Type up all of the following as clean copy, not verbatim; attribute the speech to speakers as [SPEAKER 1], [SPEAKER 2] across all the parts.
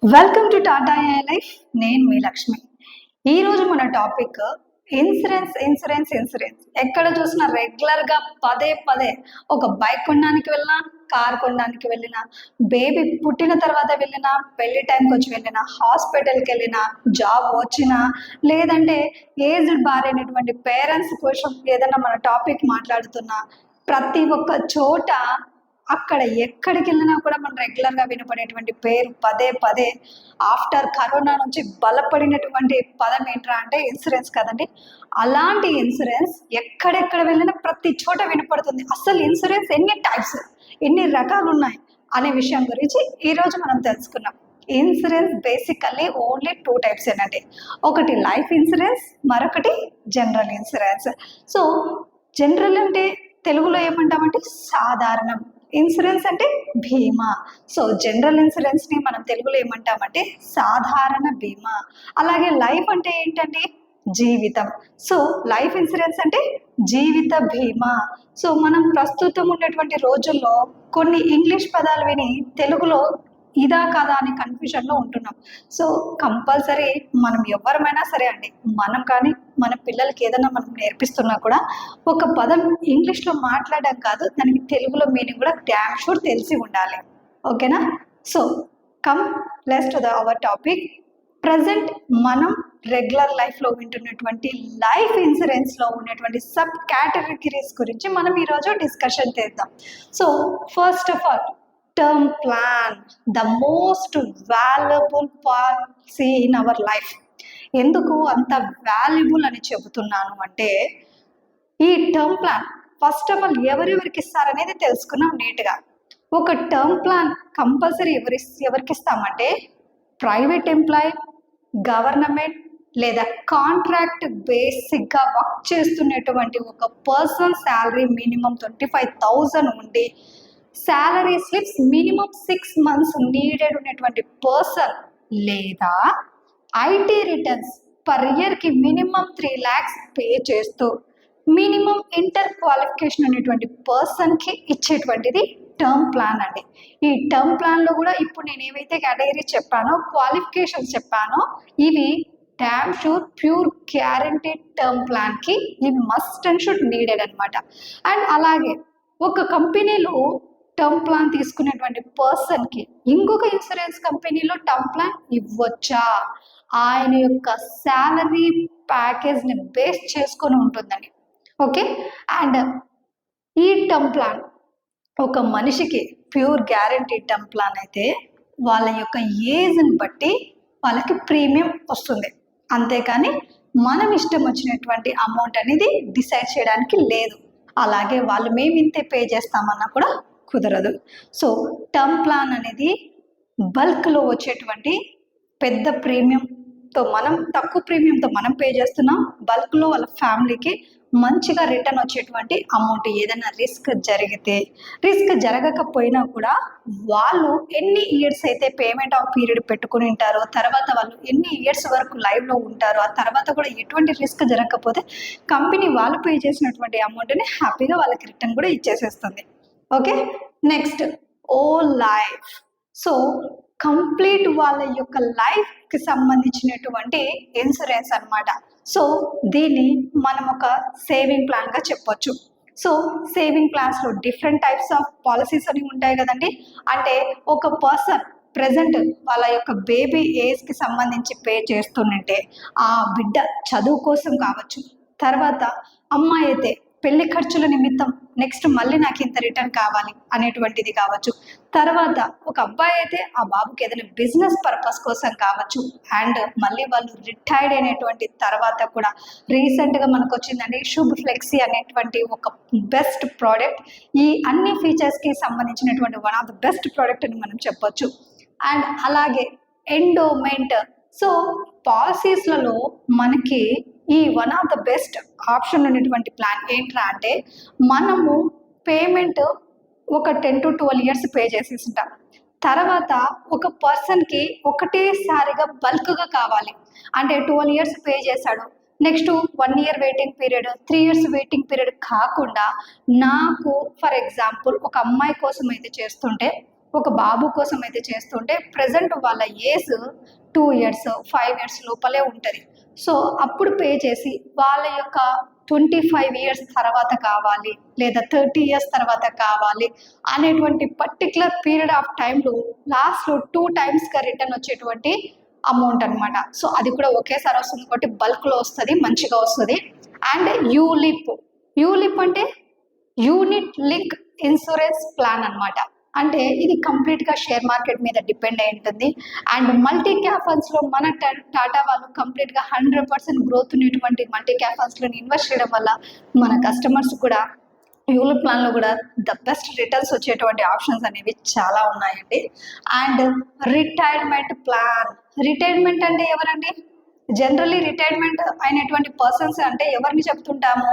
[SPEAKER 1] Welcome to Tata I life. నేను మీ లక్ష్మి. ఈరోజు మన టాపిక్ ఇన్సూరెన్స్ ఇన్సూరెన్స్ ఇన్సూరెన్స్. ఎక్కడ చూసినా రెగ్యులర్గా పదే పదే ఒక బైక్ కొనడానికి వెళ్ళినా, కార్ కొనడానికి వెళ్ళినా, బేబీ పుట్టిన తర్వాత వెళ్ళినా, పెళ్లి టైంకి వచ్చి వెళ్ళినా, హాస్పిటల్కి వెళ్ళినా, జాబ్ వచ్చినా, లేదంటే ఏజ్డ్ బారైనటువంటి పేరెంట్స్ కోసం ఏదైనా మన టాపిక్ మాట్లాడుతున్నా, ప్రతి ఒక్క చోట అక్కడ ఎక్కడికి వెళ్ళినా కూడా మనం రెగ్యులర్గా వినపడేటువంటి పేరు పదే పదే ఆఫ్టర్ కరోనా నుంచి బలపడినటువంటి పదం ఏంట్రా అంటే ఇన్సూరెన్స్ కదండి. అలాంటి ఇన్సూరెన్స్ ఎక్కడెక్కడ వెళ్ళినా ప్రతి చోట వినపడుతుంది. అసలు ఇన్సూరెన్స్ ఎన్ని టైప్స్, ఎన్ని రకాలు ఉన్నాయి అనే విషయం గురించి ఈరోజు మనం తెలుసుకున్నాం. Insurance basically only two types ఏనండి. ఒకటి లైఫ్ ఇన్సూరెన్స్, మరొకటి జనరల్ ఇన్సూరెన్స్. సో జనరల్ అంటే తెలుగులో ఏమంటామంటే సాధారణం, ఇన్సూరెన్స్ అంటే బీమా. సో జనరల్ ఇన్సూరెన్స్ని మనం తెలుగులో ఏమంటామంటే సాధారణ బీమా. అలాగే లైఫ్ అంటే ఏంటంటే జీవితం. సో లైఫ్ ఇన్సూరెన్స్ అంటే జీవిత బీమా. సో మనం ప్రస్తుతం ఉన్నటువంటి రోజుల్లో కొన్ని ఇంగ్లీష్ పదాలు విని తెలుగులో ఇదా కాదా అని కన్ఫ్యూజన్లో ఉంటున్నాం. సో కంపల్సరీ మనం ఎవరమైనా సరే అండి, మనం కానీ మన పిల్లలకి ఏదైనా మనం నేర్పిస్తున్నా కూడా ఒక పదం ఇంగ్లీష్లో మాట్లాడడం కాదు, దానికి తెలుగులో మీనింగ్ కూడా డ్యామ్ షూర్ తెలిసి ఉండాలి. ఓకేనా? So come let's to our topic. Present మనం రెగ్యులర్ లైఫ్లో వింటున్నటువంటి లైఫ్ ఇన్సూరెన్స్లో ఉన్నటువంటి సబ్ కేటగిరీస్ గురించి మనం ఈరోజు డిస్కషన్ చేద్దాం. So first of all term plan, the most valuable policy in our life. ఎందుకు అంత వాల్యుబుల్ అని చెబుతున్నాను అంటే, ఈ term plan first of all ఎవరెవరికి ఇస్తారనేది తెలుసుకున్నాం నీట్గా. ఒక టర్మ్ ప్లాన్ కంపల్సరీ ఎవరికి ఇస్తామంటే ప్రైవేట్ ఎంప్లాయీ, గవర్నమెంట్ లేదా కాంట్రాక్ట్ బేసిక్గా వర్క్ చేస్తున్నటువంటి ఒక పర్సన్ శాలరీ మినిమం 25,000 ఉండి salary slips minimum 6 months needed ఉన్నటువంటి పర్సన్, లేదా ఐటీ రిటర్న్స్ పర్ ఇయర్కి మినిమం 3 lakhs పే చేస్తూ మినిమం ఇంటర్ క్వాలిఫికేషన్ అనేటువంటి పర్సన్కి ఇచ్చేటువంటిది టర్మ్ ప్లాన్ అండి. ఈ టర్మ్ ప్లాన్లో కూడా ఇప్పుడు నేను ఏవైతే కేటగిరీ చెప్పానో, క్వాలిఫికేషన్స్ చెప్పానో, ఇవి damn sure pure guaranteed term ప్లాన్కి ఇవి మస్ట్ అండ్ షుడ్ నీడెడ్ అనమాట. అండ్ అలాగే ఒక కంపెనీలో టర్మ్ ప్లాన్ తీసుకునేటువంటి పర్సన్కి ఇంకొక ఇన్సూరెన్స్ కంపెనీలో టర్మ్ ప్లాన్ ఇవ్వచ్చా, ఆయన యొక్క శాలరీ ప్యాకేజ్ని బేస్ చేసుకొని ఉంటుందండి. ఓకే. అండ్ ఈ టర్మ్ ప్లాన్ ఒక మనిషికి ప్యూర్ గ్యారంటీ టర్మ్ ప్లాన్ అయితే వాళ్ళ యొక్క ఏజ్ని బట్టి వాళ్ళకి ప్రీమియం వస్తుంది, అంతేకాని మనం ఇష్టం వచ్చినటువంటి అమౌంట్ అనేది డిసైడ్ చేయడానికి లేదు. అలాగే వాళ్ళు మేము ఇంతే పే చేస్తామన్నా కూడా కుదరదు. సో టర్మ్ ప్లాన్ అనేది బల్క్లో వచ్చేటువంటి పెద్ద ప్రీమియంతో, మనం తక్కువ ప్రీమియంతో మనం పే చేస్తున్నాం, బల్క్లో వాళ్ళ ఫ్యామిలీకి మంచిగా రిటర్న్ వచ్చేటువంటి అమౌంట్. ఏదైనా రిస్క్ జరగకపోయినా కూడా వాళ్ళు ఎన్ని ఇయర్స్ అయితే పేమెంట్ ఆఫ్ పీరియడ్ పెట్టుకుని ఉంటారో, తర్వాత వాళ్ళు ఎన్ని ఇయర్స్ వరకు లైవ్లో ఉంటారో, ఆ తర్వాత కూడా ఎటువంటి రిస్క్ జరగకపోతే కంపెనీ వాళ్ళు పే చేసినటువంటి అమౌంట్ని హ్యాపీగా వాళ్ళకి రిటర్న్ కూడా ఇచ్చేసేస్తుంది. Okay. Next whole life. So complete వాళ్ళ యొక్క లైఫ్కి సంబంధించినటువంటి ఇన్సూరెన్స్ అనమాట. సో దీన్ని మనం ఒక సేవింగ్ ప్లాన్గా చెప్పొచ్చు. సో సేవింగ్ ప్లాన్స్లో డిఫరెంట్ టైప్స్ ఆఫ్ పాలసీస్ అని ఉంటాయి కదండి. అంటే ఒక పర్సన్ ప్రజెంట్ వాళ్ళ యొక్క బేబీ ఏజ్కి సంబంధించి పే చేస్తుంటే ఆ బిడ్డ చదువు కోసం కావచ్చు, తర్వాత అమ్మాయి అయితే పెళ్లి ఖర్చుల నిమిత్తం నెక్స్ట్ మళ్ళీ నాకు ఇంత రిటర్న్ కావాలి అనేటువంటిది కావచ్చు, తర్వాత ఒక అబ్బాయి అయితే ఆ బాబుకి ఏదైనా బిజినెస్ పర్పస్ కోసం కావచ్చు, అండ్ మళ్ళీ వాళ్ళు రిటైర్డ్ అయినటువంటి తర్వాత కూడా రీసెంట్గా మనకు వచ్చిందండి శుభ్ ఫ్లెక్సీ అనేటువంటి ఒక బెస్ట్ ప్రోడక్ట్. ఈ అన్ని ఫీచర్స్కి సంబంధించినటువంటి one of the best product అని మనం చెప్పొచ్చు. అండ్ అలాగే ఎండోమెంట్. సో పాలసీస్లలో మనకి ఈ one of the best option ఉన్నటువంటి ప్లాన్ ఏంట్రా అంటే, మనము పేమెంట్ ఒక 10 to 12 years పే చేసేసింటాం, తర్వాత ఒక పర్సన్కి ఒకటేసారిగా బల్క్గా కావాలి అంటే 12 years పే చేశాడు, next 1 year waiting period, 3 years waiting period కాకుండా, నాకు ఫర్ ఎగ్జాంపుల్ ఒక అమ్మాయి కోసం అయితే చేస్తుంటే ఒక బాబు కోసం అయితే చేస్తుంటే ప్రజెంట్ వాళ్ళ ఏజ్ 2 ఇయర్స్ 5 ఇయర్స్ లోపలే ఉంటుంది. సో అప్పుడు పే చేసి వాళ్ళ యొక్క 25 ఇయర్స్ తర్వాత కావాలి లేదా 30 ఇయర్స్ తర్వాత కావాలి అనేటువంటి పర్టికులర్ పీరియడ్ ఆఫ్ టైంలో లాస్ట్లో 2 టైమ్స్గా రిటర్న్ వచ్చేటువంటి అమౌంట్ అనమాట. సో అది కూడా ఒకేసారి వస్తుంది కాబట్టి బల్క్లో వస్తుంది, మంచిగా వస్తుంది. అండ్ యూలిప్ అంటే యూనిట్ లింక్ ఇన్సూరెన్స్ ప్లాన్ అనమాట. అంటే ఇది కంప్లీట్గా షేర్ మార్కెట్ మీద డిపెండ్ అయి ఉంటుంది. అండ్ మల్టీ క్యాప్ ఫండ్స్లో మన టాటా వాళ్ళు కంప్లీట్గా 100% గ్రోత్ ఉన్నటువంటి మల్టీ క్యాప్ ఫండ్స్లో ఇన్వెస్ట్ చేయడం వల్ల మన కస్టమర్స్ కూడా యూలిప్ ప్లాన్లో కూడా ద బెస్ట్ రిటర్న్స్ వచ్చేటువంటి ఆప్షన్స్ అనేవి చాలా ఉన్నాయండి. అండ్ రిటైర్మెంట్ అంటే ఎవరండి? జనరల్లీ రిటైర్మెంట్ అయినటువంటి పర్సన్స్ అంటే ఎవరిని చెప్తుంటాము?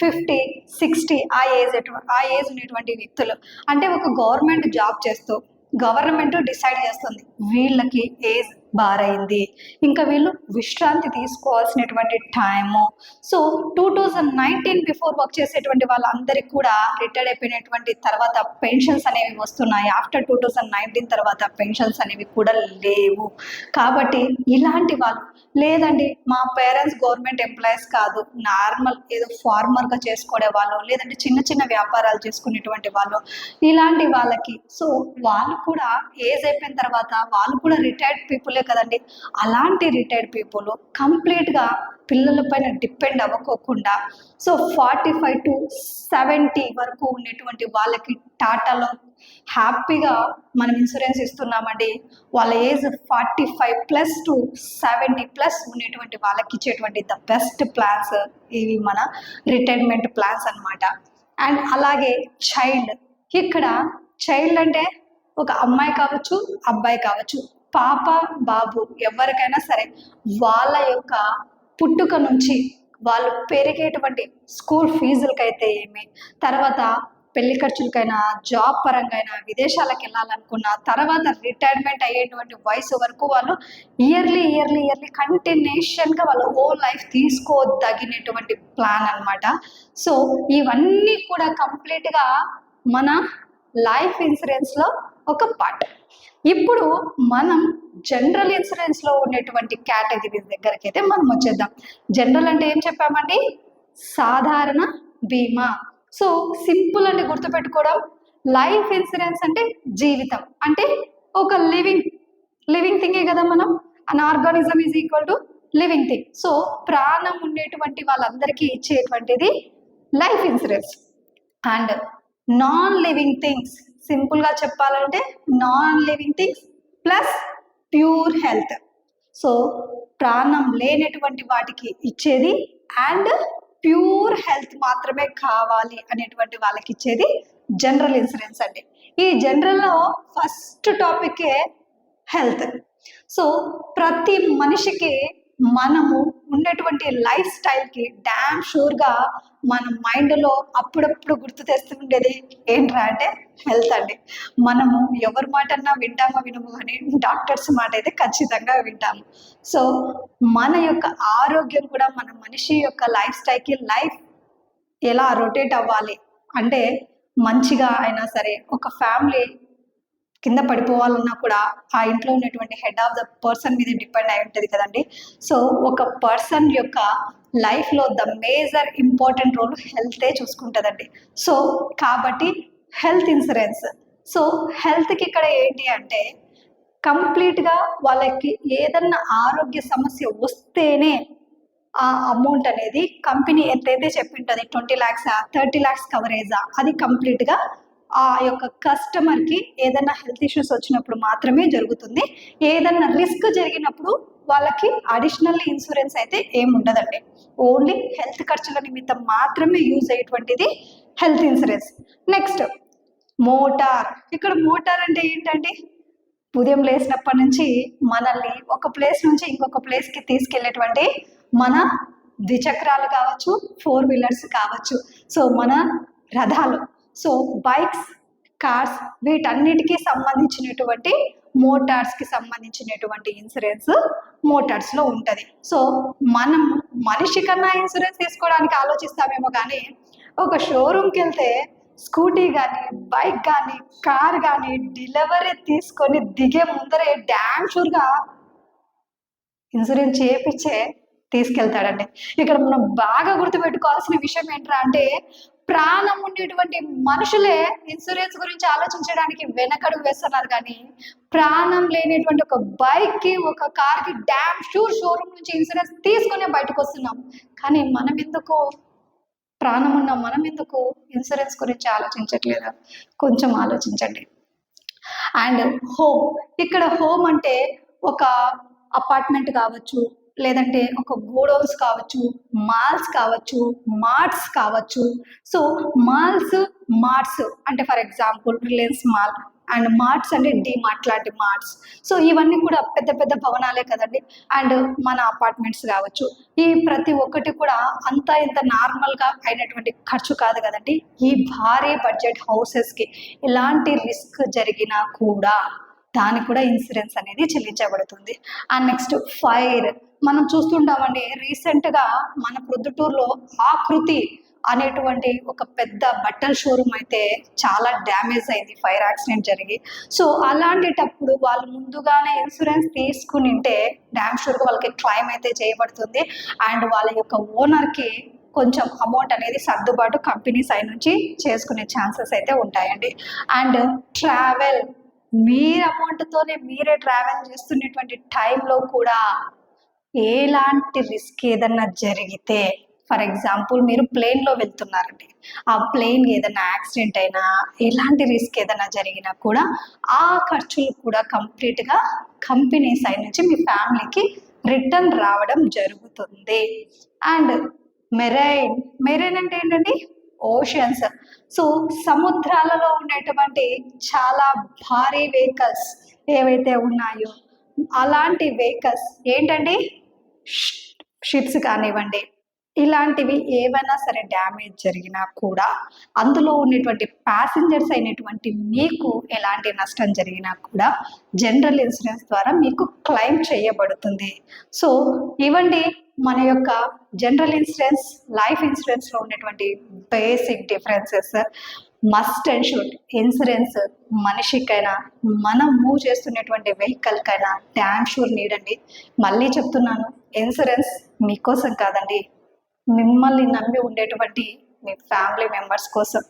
[SPEAKER 1] 50-60 ఆ ఏజ్ ఉన్నటువంటి వ్యక్తులు. అంటే ఒక గవర్నమెంట్ జాబ్ చేస్తూ గవర్నమెంట్ డిసైడ్ చేస్తుంది వీళ్ళకి ఏజ్ బారైంది, ఇంకా వీళ్ళు విశ్రాంతి తీసుకోవాల్సినటువంటి టైము. సో 2019 బిఫోర్ వర్క్ చేసేటువంటి వాళ్ళందరికీ కూడా రిటైర్డ్ అయిపోయినటువంటి తర్వాత పెన్షన్స్ అనేవి వస్తున్నాయి. ఆఫ్టర్ 2019 తర్వాత పెన్షన్స్ అనేవి కూడా లేవు. కాబట్టి ఇలాంటి వాళ్ళు, లేదండి మా పేరెంట్స్ గవర్నమెంట్ ఎంప్లాయీస్ కాదు, నార్మల్ ఏదో ఫార్మర్గా చేసుకునే వాళ్ళు, లేదంటే చిన్న చిన్న వ్యాపారాలు చేసుకునేటువంటి వాళ్ళు, ఇలాంటి వాళ్ళకి సో వాళ్ళు కూడా ఏజ్ అయిపోయిన తర్వాత వాళ్ళు కూడా రిటైర్డ్ పీపులే కదండి. అలాంటి రిటైర్డ్ పీపుల్ కంప్లీట్గా పిల్లల పైన డిపెండ్ అవ్వకోకుండా సో 45 to 70 వరకు ఉన్నటువంటి వాళ్ళకి టాటాలో హ్యాపీగా మనం ఇన్సూరెన్స్ ఇస్తున్నామండి. వాళ్ళ ఏజ్ 45+ to 70+ ఉన్నటువంటి వాళ్ళకి ఇచ్చేటువంటి ద బెస్ట్ ప్లాన్స్ ఇవి మన రిటైర్మెంట్ ప్లాన్స్ అనమాట. అండ్ అలాగే ఇక్కడ చైల్డ్ అంటే ఒక అమ్మాయి కావచ్చు, అబ్బాయి కావచ్చు, పాప బాబు ఎవరికైనా సరే వాళ్ళ యొక్క పుట్టుక నుంచి వాళ్ళు పెరిగేటువంటి స్కూల్ ఫీజులకైతే ఏమి, తర్వాత పెళ్లి ఖర్చులకైనా, జాబ్ పరంగా అయినా, విదేశాలకు వెళ్ళాలనుకున్న తర్వాత రిటైర్మెంట్ అయ్యేటువంటి వయసు వరకు వాళ్ళు ఇయర్లీ కంటిన్యూషన్గా వాళ్ళ హోల్ లైఫ్ తీసుకోదగినటువంటి ప్లాన్ అనమాట. సో ఇవన్నీ కూడా కంప్లీట్గా మన లైఫ్ ఇన్సూరెన్స్లో ఒక పార్ట్. ఇప్పుడు మనం జనరల్ ఇన్సూరెన్స్లో ఉన్నటువంటి కేటగిరీస్ దగ్గరికి అయితే మనం వచ్చేద్దాం. జనరల్ అంటే ఏం చెప్పామండి? సాధారణ బీమా. సో సింపుల్ అని గుర్తుపెట్టుకోవడం. లైఫ్ ఇన్సూరెన్స్ అంటే జీవితం, అంటే ఒక లివింగ్ థింగే కదా. మనం an organism is equal to living thing. So ప్రాణం ఉండేటువంటి వాళ్ళందరికీ ఇచ్చేటువంటిది life insurance. And non living things, సింపుల్గా చెప్పాలంటే non living things plus pure health. So ప్రాణం లేనటువంటి వాటికి ఇచ్చేది అండ్ ప్యూర్ హెల్త్ మాత్రమే కావాలి అనేటువంటి వాళ్ళకి ఇచ్చేది జనరల్ ఇన్సూరెన్స్ అండి. ఈ జనరల్లో ఫస్ట్ టాపికే హెల్త్. సో ప్రతి మనిషికి మనము ఉండేటువంటి లైఫ్ స్టైల్కి డ్యామ్ షూర్గా మన మైండ్లో అప్పుడప్పుడు గుర్తు తెస్తుండేది ఏంట్రా అంటే హెల్త్ అండి. మనము ఎవరి మాట అన్నా వింటామో వినము, కానీ డాక్టర్స్ మాట అయితే ఖచ్చితంగా వింటాము. సో మన యొక్క ఆరోగ్యం కూడా మన మనిషి యొక్క లైఫ్ స్టైల్కి లైఫ్ ఎలా రొటేట్ అవ్వాలి అంటే మంచిగా అయినా సరే ఒక ఫ్యామిలీ కింద పడిపోవాలన్నా కూడా ఆ ఇంట్లో ఉన్నటువంటి హెడ్ ఆఫ్ ద పర్సన్ మీద డిపెండ్ అయి ఉంటుంది కదండి. సో ఒక పర్సన్ యొక్క లైఫ్లో ద మేజర్ ఇంపార్టెంట్ రోల్ హెల్తే చూసుకుంటుందండి. సో కాబట్టి హెల్త్ ఇన్సూరెన్స్. సో హెల్త్కి ఇక్కడ ఏంటి అంటే కంప్లీట్గా వాళ్ళకి ఏదన్నా ఆరోగ్య సమస్య వస్తేనే ఆ అమౌంట్ అనేది కంపెనీ ఎంతైతే చెప్పింటుంది 20 lakhs 30 lakhs కవరేజా, అది కంప్లీట్గా ఆ యొక్క కస్టమర్కి ఏదైనా హెల్త్ ఇష్యూస్ వచ్చినప్పుడు మాత్రమే జరుగుతుంది. ఏదన్నా రిస్క్ జరిగినప్పుడు వాళ్ళకి అడిషనల్ ఇన్సూరెన్స్ అయితే ఏముండదండి. ఓన్లీ హెల్త్ ఖర్చుల నిమిత్తం మాత్రమే యూజ్ అయ్యేటువంటిది హెల్త్ ఇన్సూరెన్స్. Next motor. ఇక్కడ మోటార్ అంటే ఏంటంటే ఉదయం లేచినప్పటి నుంచి మనల్ని ఒక ప్లేస్ నుంచి ఇంకొక ప్లేస్కి తీసుకెళ్ళేటువంటి మన ద్విచక్రాలు కావచ్చు, 4 wheelers కావచ్చు, సో మన రథాలు, సో బైక్స్, కార్స్, వీటన్నిటికీ సంబంధించినటువంటి మోటార్స్కి సంబంధించినటువంటి ఇన్సూరెన్స్ మోటార్స్లో ఉంటుంది. సో మనం మనిషి కన్నా ఇన్సూరెన్స్ తీసుకోవడానికి ఆలోచిస్తామేమో, కానీ ఒక షోరూమ్కి వెళ్తే స్కూటీ కానీ, బైక్ కానీ, కార్ కానీ డెలివరీ తీసుకొని దిగే ముందరే డ్యామ్ షూర్గా ఇన్సూరెన్స్ చేయించే తీసుకెళ్తాడండి. ఇక్కడ మనం బాగా గుర్తుపెట్టుకోవాల్సిన విషయం ఏంట్రా అంటే, ప్రాణం ఉండేటువంటి మనుషులే ఇన్సూరెన్స్ గురించి ఆలోచించడానికి వెనకడుగు వేస్తున్నారు, కానీ ప్రాణం లేనటువంటి ఒక బైక్కి, ఒక కార్కి డ్యామ్ షూర్ షోరూమ్ నుంచి ఇన్సూరెన్స్ తీసుకునే బయటకు వస్తున్నాం. కానీ మనం ఎందుకు, ప్రాణం ఉన్న మనం ఎందుకు ఇన్సూరెన్స్ గురించి ఆలోచించట్లేదా? కొంచెం ఆలోచించండి. అండ్ హోమ్, ఇక్కడ హోమ్ అంటే ఒక అపార్ట్మెంట్ కావచ్చు, లేదంటే ఒక గోడౌన్స్ కావచ్చు, మాల్స్ కావచ్చు, మార్ట్స్ కావచ్చు. సో మార్ట్స్ అంటే for example Reliance mall, and marts అంటే డిమార్ట్ లాంటి మార్ట్స్. సో ఇవన్నీ కూడా పెద్ద పెద్ద భవనాలే కదండి. అండ్ మన అపార్ట్మెంట్స్ కావచ్చు, ఈ ప్రతి ఒక్కటి కూడా అంత ఇంత నార్మల్గా అయినటువంటి ఖర్చు కాదు కదండి. ఈ భారీ బడ్జెట్ హౌసెస్కి ఎలాంటి రిస్క్ జరిగినా కూడా దానికి కూడా ఇన్సూరెన్స్ అనేది చెల్లించబడుతుంది. అండ్ నెక్స్ట్ ఫైర్, మనం చూస్తుంటామండి రీసెంట్గా మన ప్రొద్దుటూరులో ఆకృతి అనేటువంటి ఒక పెద్ద బట్టల షోరూమ్ అయితే చాలా డ్యామేజ్ అయింది ఫైర్ యాక్సిడెంట్ జరిగి. సో అలాంటిటప్పుడు వాళ్ళు ముందుగానే ఇన్సూరెన్స్ తీసుకుని ఉంటే డ్యామ్ షూర్గా వాళ్ళకి క్లైమ్ అయితే చేయబడుతుంది. అండ్ వాళ్ళ యొక్క ఓనర్కి కొంచెం అమౌంట్ అనేది సర్దుబాటు కంపెనీ సైడ్ నుంచి చేసుకునే ఛాన్సెస్ అయితే ఉంటాయండి. అండ్ ట్రావెల్, మీరు అమౌంట్తోనే మీరే ట్రావెల్ చేస్తున్నటువంటి టైంలో కూడా ఎలాంటి రిస్క్ ఏదన్నా జరిగితే, ఫర్ ఎగ్జాంపుల్ మీరు ప్లేన్లో వెళ్తున్నారండి, ఆ ప్లేన్ ఏదైనా యాక్సిడెంట్ అయినా, ఎలాంటి రిస్క్ ఏదైనా జరిగినా కూడా ఆ ఖర్చులు కూడా కంప్లీట్గా కంపెనీ సైడ్ నుంచి మీ ఫ్యామిలీకి రిటర్న్ రావడం జరుగుతుంది. అండ్ మెరైన్ అంటే ఏంటండి? ఓషన్స్. సో సముద్రాలలో ఉండేటువంటి చాలా భారీ వెహికల్స్ ఏవైతే ఉన్నాయో అలాంటి వెహికల్స్ ఏంటండి, షిప్స్ కానివ్వండి, ఇలాంటివి ఏవైనా సరే డ్యామేజ్ జరిగినా కూడా అందులో ఉన్నటువంటి ప్యాసింజర్స్ అయినటువంటి మీకు ఎలాంటి నష్టం జరిగినా కూడా జనరల్ ఇన్సూరెన్స్ ద్వారా మీకు క్లెయిమ్ చేయబడుతుంది. సో ఇవండి మన యొక్క జనరల్ ఇన్సూరెన్స్, లైఫ్ ఇన్సూరెన్స్లో ఉన్నటువంటి basic differences. Must and should insurance మనిషికైనా, మనం మూవ్ చేస్తున్నటువంటి వెహికల్కైనా డ్యామ్ షూర్ నీడండి. మళ్ళీ చెప్తున్నాను, ఇన్సూరెన్స్ మీకోసం కాదండి, మిమ్మల్ని నమ్మి ఉండేటువంటి మీ ఫ్యామిలీ మెంబర్స్ కోసం.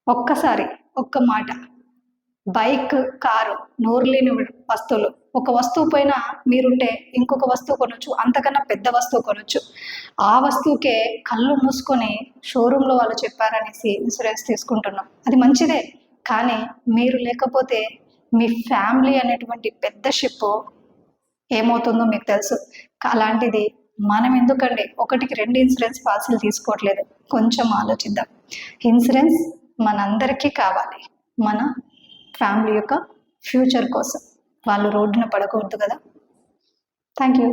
[SPEAKER 1] ఒక్కసారి ఒక్క మాట, బైక్, కారు నోరు లేని వస్తువులు, ఒక వస్తువు పైన మీరుంటే ఇంకొక వస్తువు కొనొచ్చు, అంతకన్నా పెద్ద వస్తువు కొనొచ్చు. ఆ వస్తువుకే కళ్ళు మూసుకొని షోరూంలో వాళ్ళు చెప్పారనేసి ఇన్సూరెన్స్ తీసుకుంటున్నాం, అది మంచిదే. కానీ మీరు లేకపోతే మీ ఫ్యామిలీ అనేటువంటి పెద్ద షిప్ ఏమవుతుందో మీకు తెలుసు. అలాంటిది మనం ఎందుకండి ఒకటికి 2 ఇన్సూరెన్స్ పాలసీలు తీసుకోవట్లేదు? కొంచెం ఆలోచిద్దాం. ఇన్సూరెన్స్ మనందరికీ కావాలి, మన ఫ్యామిలీ యొక్క ఫ్యూచర్ కోసం. వాళ్ళు రోడ్డున పడకూడదు కదా. Thank you.